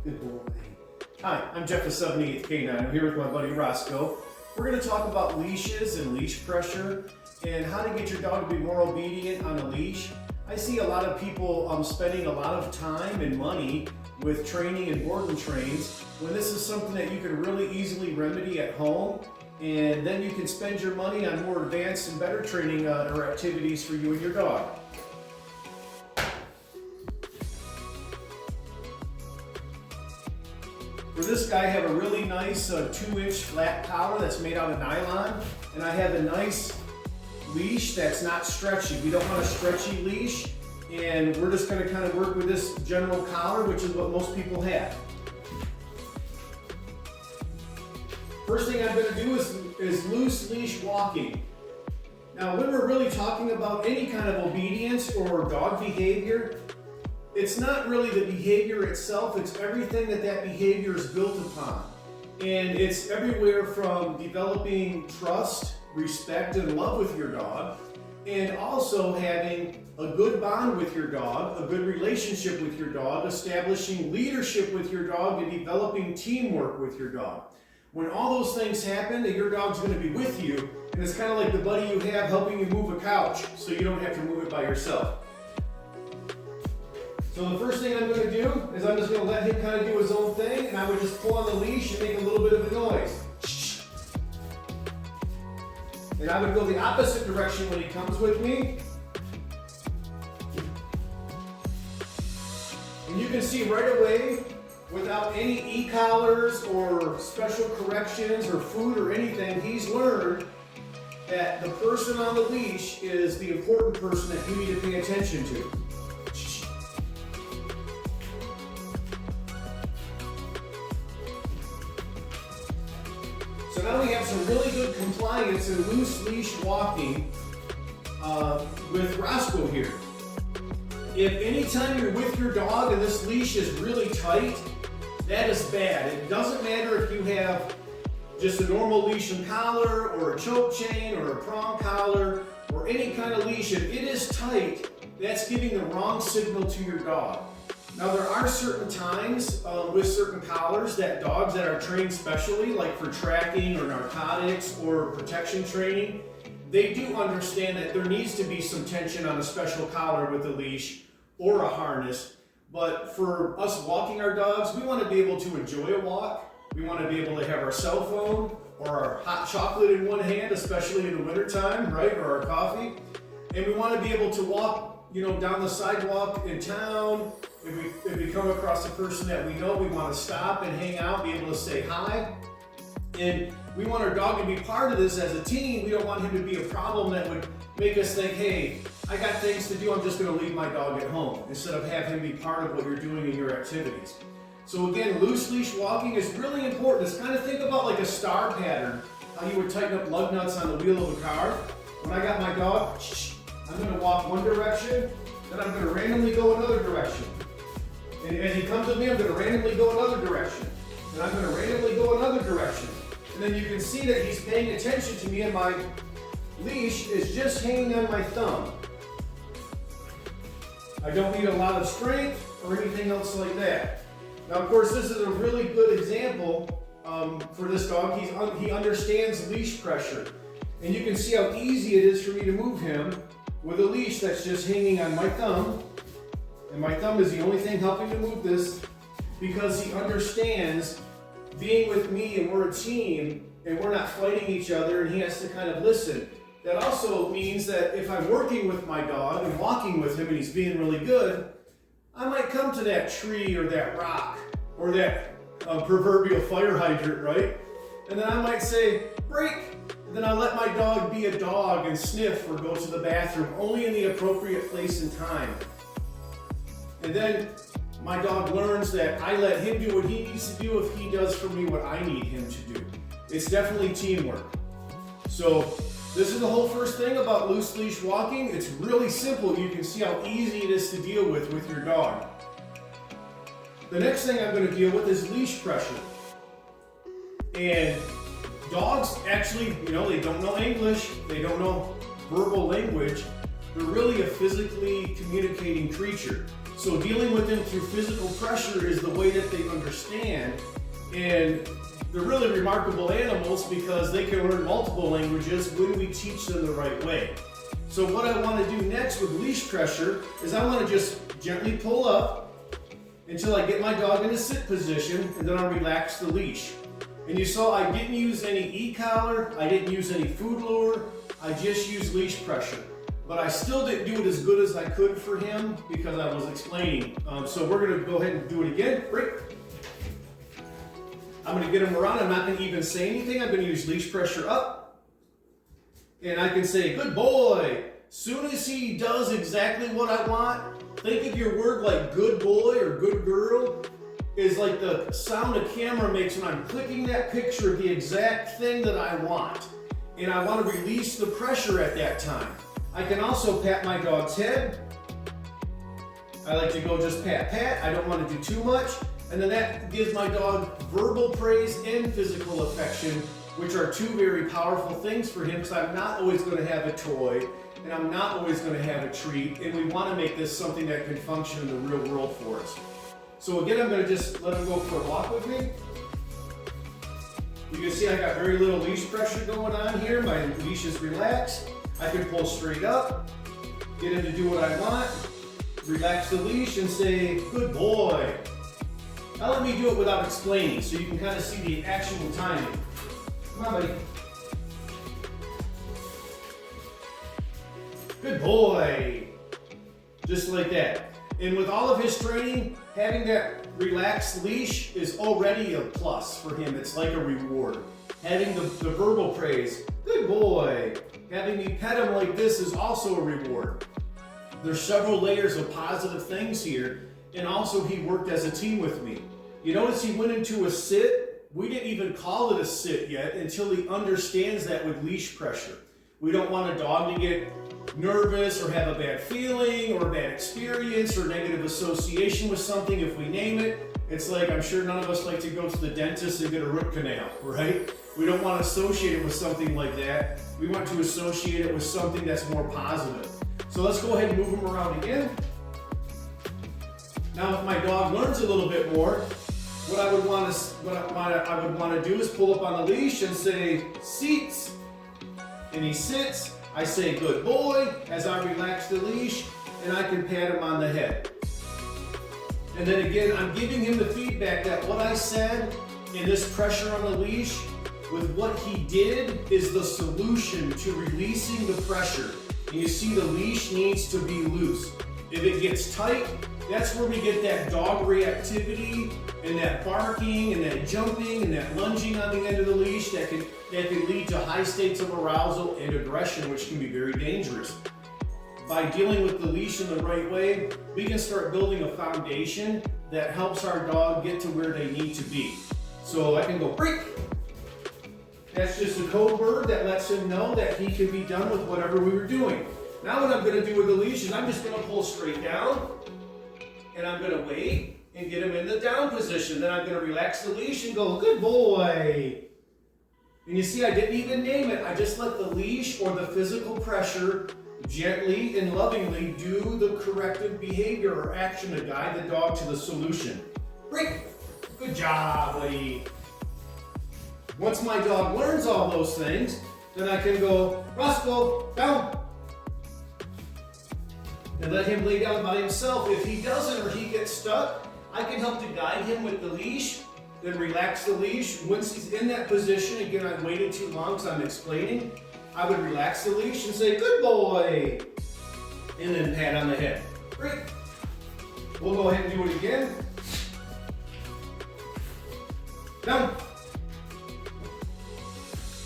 Good boy. Hi, I'm Jeff the 78th K9. I'm here with my buddy Rosco. We're going to talk about leashes and leash pressure and how to get your dog to be more obedient on a leash. I see a lot of people spending a lot of time and money with training and board and trains when this is something that you can really easily remedy at home, and then you can spend your money on more advanced and better training or activities for you and your dog. For this guy, I have a really nice 2-inch flat collar that's made out of nylon, and I have a nice leash that's not stretchy. We don't want a stretchy leash, and we're just going to kind of work with this general collar, which is what most people have. First thing I'm going to do is loose leash walking. Now, when we're really talking about any kind of obedience or dog behavior, it's not really the behavior itself, it's everything that behavior is built upon. And it's everywhere from developing trust, respect, and love with your dog, and also having a good bond with your dog, a good relationship with your dog, establishing leadership with your dog, and developing teamwork with your dog. When all those things happen, then your dog's going to be with you, and it's kind of like the buddy you have helping you move a couch, so you don't have to move it by yourself. So the first thing I'm going to do is I'm just going to let him kind of do his own thing, and I would just pull on the leash and make a little bit of a noise. And I would go the opposite direction when he comes with me. And you can see right away, without any e-collars or special corrections or food or anything, he's learned that the person on the leash is the important person that you need to pay attention to. So now we have some really good compliance and loose leash walking with Rosco here. If anytime you're with your dog and this leash is really tight, that is bad. It doesn't matter if you have just a normal leash and collar or a choke chain or a prong collar or any kind of leash. If it is tight, that's giving the wrong signal to your dog. Now there are certain times with certain collars that dogs that are trained specially, like for tracking or narcotics or protection training, they do understand that there needs to be some tension on a special collar with a leash or a harness. But for us walking our dogs, we want to be able to enjoy a walk. We want to be able to have our cell phone or our hot chocolate in one hand, especially in the wintertime, right? Or our coffee. And we want to be able to walk, down the sidewalk in town. If we come across a person that we know, we want to stop and hang out, be able to say hi. And we want our dog to be part of this as a team. We don't want him to be a problem that would make us think, hey, I got things to do, I'm just going to leave my dog at home, instead of have him be part of what you're doing in your activities. So again, loose leash walking is really important. It's kind of think about like a star pattern, how you would tighten up lug nuts on the wheel of a car. When I got my dog, I'm going to walk one direction, then I'm going to randomly go another direction. And as he comes with me, I'm going to randomly go another direction. And I'm going to randomly go another direction. And then you can see that he's paying attention to me, and my leash is just hanging on my thumb. I don't need a lot of strength or anything else like that. Now, of course, this is a really good example for this dog. He understands leash pressure. And you can see how easy it is for me to move him with a leash that's just hanging on my thumb. And my thumb is the only thing helping to move this, because he understands being with me and we're a team and we're not fighting each other, and he has to kind of listen. That also means that if I'm working with my dog and walking with him and he's being really good, I might come to that tree or that rock or that proverbial fire hydrant, right? And then I might say, break. And then I let my dog be a dog and sniff or go to the bathroom only in the appropriate place and time. And then my dog learns that I let him do what he needs to do if he does for me what I need him to do. It's definitely teamwork. So this is the whole first thing about loose leash walking. It's really simple. You can see how easy it is to deal with your dog. The next thing I'm going to deal with is leash pressure. And dogs actually, they don't know English. They don't know verbal language. they're really a physically communicating creature. So dealing with them through physical pressure is the way that they understand. And they're really remarkable animals because they can learn multiple languages when we teach them the right way. So what I want to do next with leash pressure is I want to just gently pull up until I get my dog in a sit position, and then I'll relax the leash. And you saw I didn't use any e-collar, I didn't use any food lure, I just used leash pressure. But I still didn't do it as good as I could for him because I was explaining. So we're going to go ahead and do it again. Break. I'm going to get him around. I'm not going to even say anything. I'm going to use leash pressure up. And I can say, good boy. Soon as he does exactly what I want, think of your word like good boy or good girl is like the sound a camera makes when I'm clicking that picture of the exact thing that I want. And I want to release the pressure at that time. I can also pat my dog's head. I like to go just pat, pat. I don't want to do too much. And then that gives my dog verbal praise and physical affection, which are two very powerful things for him because I'm not always going to have a toy and I'm not always going to have a treat. And we want to make this something that can function in the real world for us. So again, I'm going to just let him go for a walk with me. You can see I got very little leash pressure going on here. My leash is relaxed. I can pull straight up, get him to do what I want, relax the leash and say, good boy. Now let me do it without explaining so you can kind of see the actual timing. Come on, buddy. Good boy. Just like that. And with all of his training, having that relaxed leash is already a plus for him. It's like a reward. Having the verbal praise, good boy. Having me pet him like this is also a reward. There's several layers of positive things here, and also he worked as a team with me. You notice he went into a sit. We didn't even call it a sit yet until he understands that with leash pressure. We don't want a dog to get nervous or have a bad feeling or a bad experience or negative association with something if we name it. It's like, I'm sure none of us like to go to the dentist and get a root canal, right? We don't want to associate it with something like that. We want to associate it with something that's more positive. So let's go ahead and move him around again. Now, if my dog learns a little bit more, what I would want to do is pull up on the leash and say, seats. And he sits. I say, good boy, as I relax the leash, and I can pat him on the head. And then again, I'm giving him the feedback that what I said in this pressure on the leash with what he did is the solution to releasing the pressure. And you see the leash needs to be loose. If it gets tight, that's where we get that dog reactivity and that barking and that jumping and that lunging on the end of the leash that can lead to high states of arousal and aggression, which can be very dangerous. By dealing with the leash in the right way, we can start building a foundation that helps our dog get to where they need to be. So I can go break. That's just a code word that lets him know that he can be done with whatever we were doing. Now what I'm going to do with the leash is I'm just going to pull straight down and I'm going to wait and get him in the down position. Then I'm going to relax the leash and go, good boy. And you see, I didn't even name it. I just let the leash or the physical pressure gently and lovingly do the corrective behavior or action to guide the dog to the solution. Break. Good job, buddy. Once my dog learns all those things, then I can go, Rosco, down. And let him lay down by himself. If he doesn't or he gets stuck, I can help to guide him with the leash, then relax the leash. Once he's in that position, again, I waited too long because I'm explaining, I would relax the leash and say, good boy, and then pat on the head. Great. We'll go ahead and do it again. Down.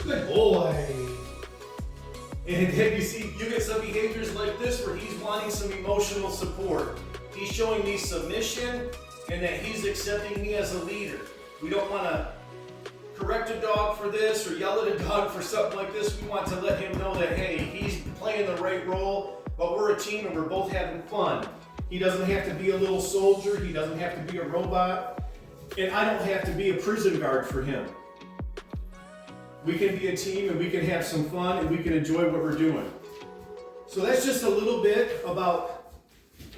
Good boy. And then you see, you get some behaviors like this where he's wanting some emotional support. He's showing me submission and that he's accepting me as a leader. We don't want to correct a dog for this or yell at a dog for something like this. We want to let him know that, hey, he's playing the right role, but we're a team and we're both having fun. He doesn't have to be a little soldier. He doesn't have to be a robot. And I don't have to be a prison guard for him. We can be a team and we can have some fun and we can enjoy what we're doing. So that's just a little bit about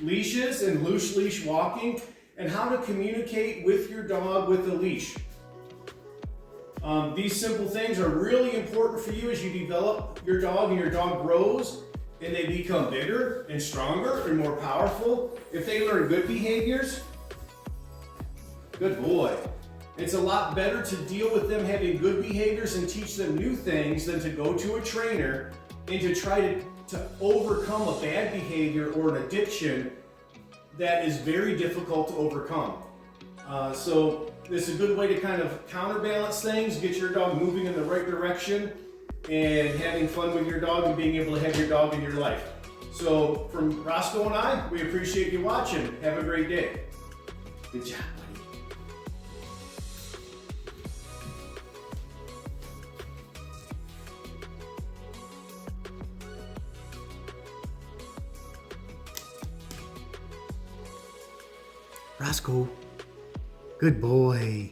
leashes and loose leash walking and how to communicate with your dog with a leash. These simple things are really important for you as you develop your dog and your dog grows and they become bigger and stronger and more powerful. If they learn good behaviors, good boy. It's a lot better to deal with them having good behaviors and teach them new things than to go to a trainer and to try to overcome a bad behavior or an addiction that is very difficult to overcome. So this is a good way to kind of counterbalance things, get your dog moving in the right direction and having fun with your dog and being able to have your dog in your life. So from Rosco and I, we appreciate you watching. Have a great day. Good job, buddy. Rosco, good boy.